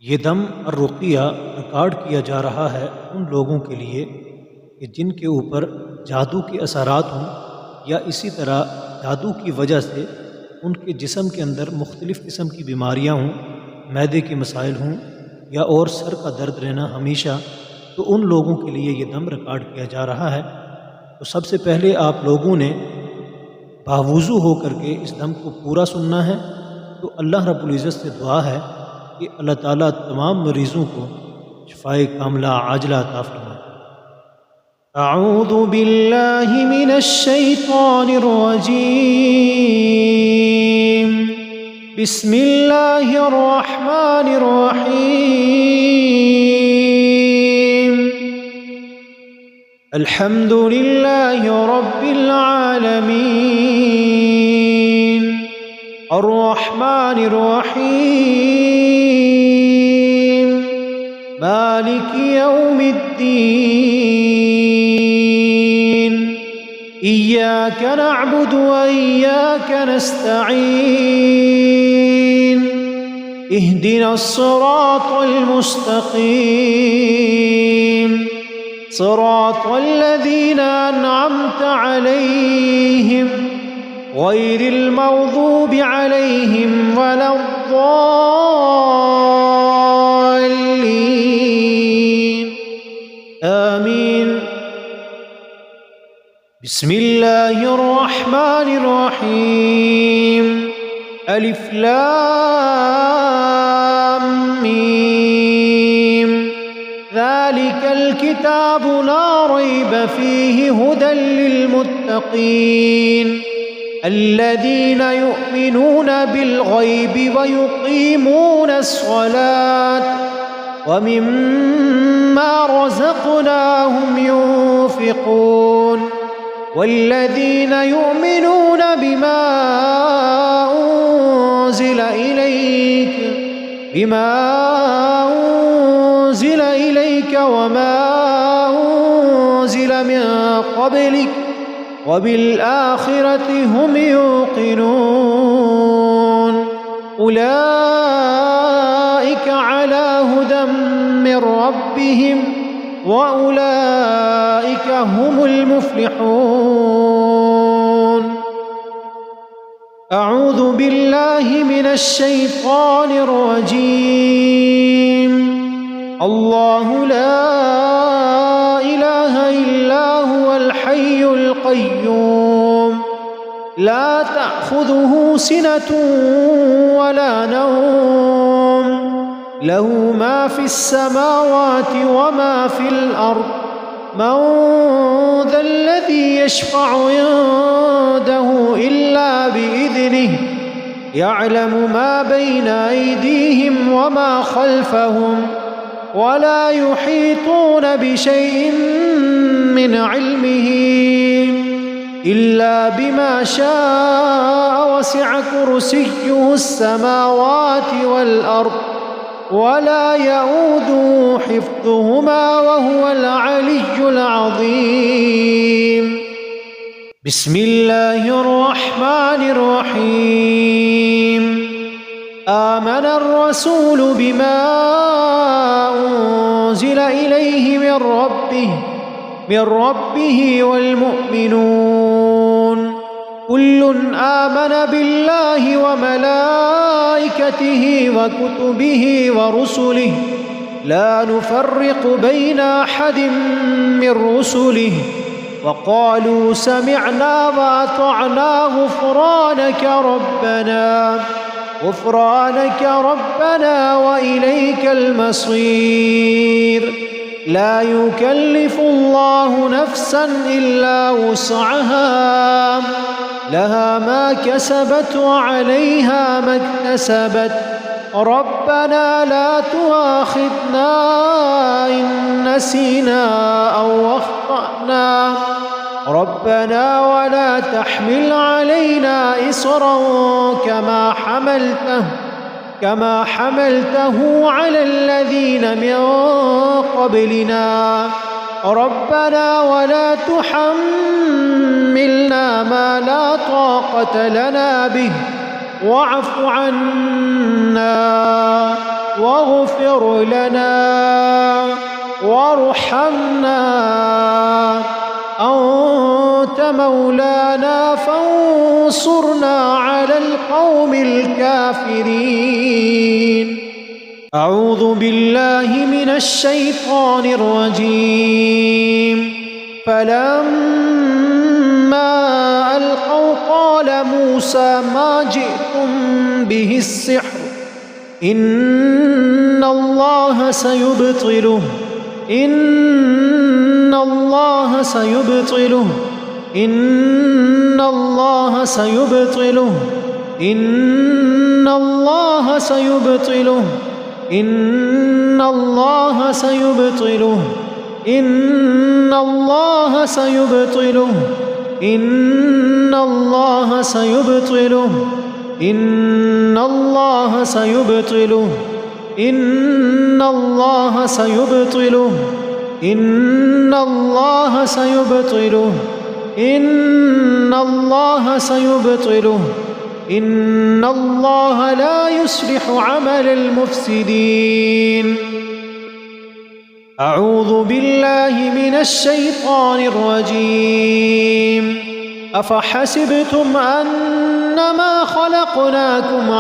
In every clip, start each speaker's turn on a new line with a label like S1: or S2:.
S1: ये दम और रुक़िया रिकॉर्ड किया जा रहा है उन लोगों के लिए कि जिनके ऊपर जादू के असरात हों या इसी तरह जादू की वजह से उनके जिस्म के अंदर मुख्तलिफ़ किस्म की बीमारियां हों, मैदे के मसाइल हों या और सर का दर्द रहना हमेशा, तो उन लोगों के लिए ये दम रिकॉर्ड किया जा रहा है। तो सबसे पहले आप लोगों ने बावुज़ू हो करके इस दम को पूरा सुनना है। तो अल्लाह रब्बुल इज़्ज़त से दुआ है कि अल्लाह ताला तमाम मरीज़ों को शिफ़ाए कामिला आजिला अता फ़रमाए। अऊज़ु बिल्लाहि मिनश शैतानिर रजीम। बिस्मिल्लाहिर रहमानिर रहीम। अल्हम्दुलिल्लाहि रब्बिल आलमीन। अर्रहमानिर रहीम। मालिकि यौमिद्दीन। इय्याक नअबुदु व इय्याक नस्तईन। इहदिनस सिरातल मुस्तक़ीम। सिरातल लज़ीना अनअमत अलैहिम गैरिल मग़ज़ूबि अलैहिम वलद्दाल्लीन। आमीन। बिस्मिल्लाहिर रहमानिर रहीम। अलिफ लाम मीम। ज़ालिकल किताबु ला रैब फ़ीहि हुदल लिलमुत्तक़ीन الذين يؤمنون بالغيب ويقيمون الصلاة ومما رزقناهم ينفقون والذين يؤمنون بما أنزل إليك وما أنزل من قبلك وبالآخرة هم يوقنون أولئك على هدى من ربهم وأولئك هم المفلحون أعوذ بالله من الشيطان الرجيم الله لا إله إلا هو الحي القيوم لا تأخذه سنة ولا نوم له ما في السماوات وما في الأرض من ذا الذي يشفع عنده إلا بإذنه يعلم ما بين أيديهم وما خلفهم ولا يحيطون بشيء من علمه إلا بما شاء وسع كرسيه السماوات والأرض ولا يؤوده حفظهما وهو العلي العظيم بسم الله الرحمن الرحيم آمن الرسول بما أنزل إليه من ربه والمؤمنون كل آمن بالله وملائكته وكتبه ورسله لا نفرق بين أحد من رسله وقالوا سمعنا وأطعنا غفرانك ربنا وإليك المصير لا يكلف الله نفسا إلا وسعها لها ما كسبت وعليها ما اكتسبت ربنا لا تؤاخذنا إن نسينا أو أخطأنا ربنا ولا تحمل علينا إصرا كما حملته على الذين من قبلنا ربنا ولا تحملنا ما لا طاقة لنا به واعف عنا واغفر لنا وارحمنا أنت مولانا فانصرنا على القوم الكافرين. أعوذ بالله من الشيطان الرجيم. فلما ألقوا قال موسى ما جئتم به السحر إن الله سيبطله إن الله سيبطله إن الله سيبطله إن الله سيبطله إن الله سيبطله إن الله سيبطله إن الله سيبطله إن الله سيبطله إن الله سيبطله إن الله سيبطله إن الله سيبطله إن الله لا يصلح عمل المفسدين. أعوذ بالله من الشيطان الرجيم. أفحسبتم أنما خلقناكم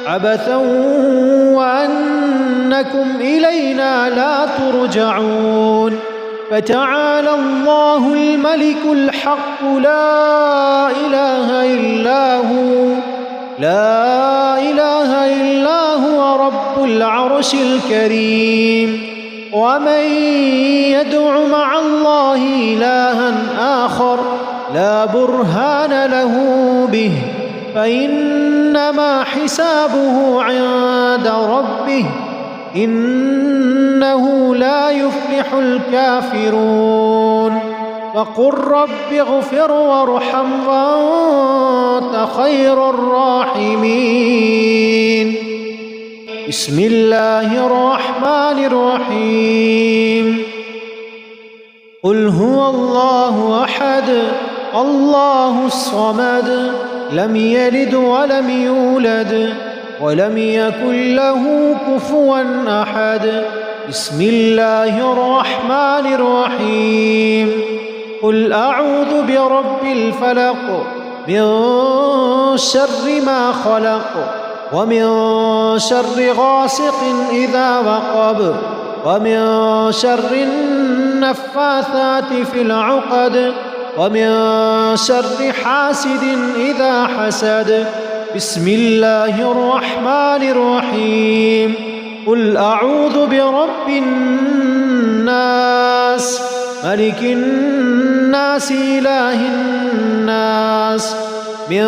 S1: عبثا وأنكم إلينا لا ترجعون. فتعالى الله الملك الحق لا إله إلا هو رب العرش الكريم. ومن يدع مع الله إلها آخر لا برهان له به فإنما حسابه عند ربه إنه لا يفلح الكافرون. وقل رب اغفر وارحم وأنت خير الراحمين. بسم الله الرحمن الرحيم. قل هو الله أحد الله الصمد لم يلد ولم يولد ولم يكن له كفوا أحد. بسم الله الرحمن الرحيم. قل أعوذ برب الفلق من شر ما خلق ومن شر غاسق إذا وقب ومن شر النفاثات في العقد ومن شر حاسد إذا حسد. بسم الله الرحمن الرحيم. قل أعوذ برب الناس ملك الناس إله الناس من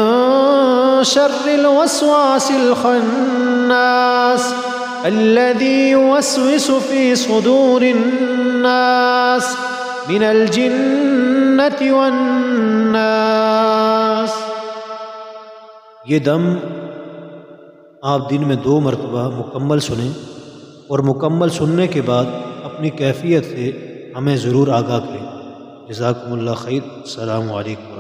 S1: شر الوسواس الخناس الذي يوسوس في صدور الناس من الجنة والناس. ये दम आप दिन में 2 मरतबा मुकम्मल सुनें और मुकम्मल सुनने के बाद अपनी कैफियत से हमें ज़रूर आगाह करें। जज़ाकुमुल्लाह खैर। अस्सलामु अलैकुम।